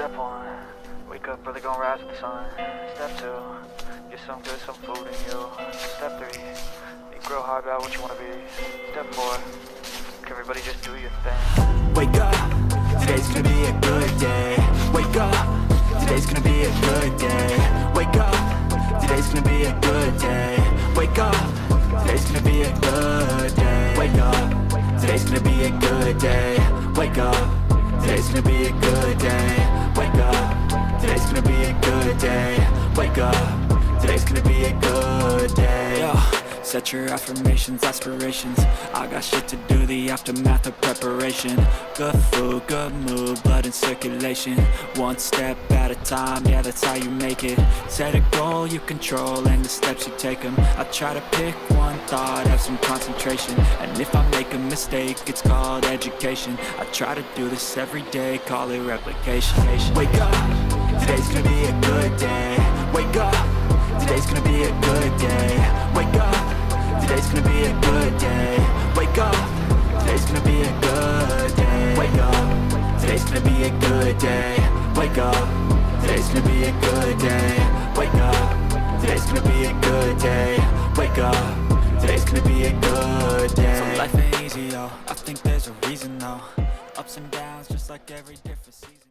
Step 1, wake up early, gonna rise with the sun. Step 2, get some good, some food in you. Step 3, think real hard about what you wanna be. Step 4, everybody just do your thing. Wake up, today's gonna be a good day. Wake up, today's gonna be a good day. Wake up, today's gonna be a good day. Wake up, today's gonna be a good day. Wake up, today's gonna be a good day. Wake up, today's gonna be a good day. Wake up, today's gonna be a good day. Wake up, today's gonna be a good day. Yo, set your affirmations, aspirations. I got shit to do, the aftermath of preparation. Good food, good mood, blood in circulation. One step at a time, yeah, that's how you make it. Set a goal you control and the steps you take them. I try to pick one thought, have some concentration. And if I make a mistake, it's called education. I try to do this every day, call it replication. Wake up, today's gonna be a good day. Wake up, today's gonna be a good day. Wake up, today's gonna be a good day. Wake up, today's gonna be a good day. Wake up, today's gonna be a good day. Wake up, today's gonna be a good day. Wake up, today's gonna be a good day. Wake up, today's gonna be a good day. So life ain't easy, yo, I think there's a reason though. Ups and downs just like every different season.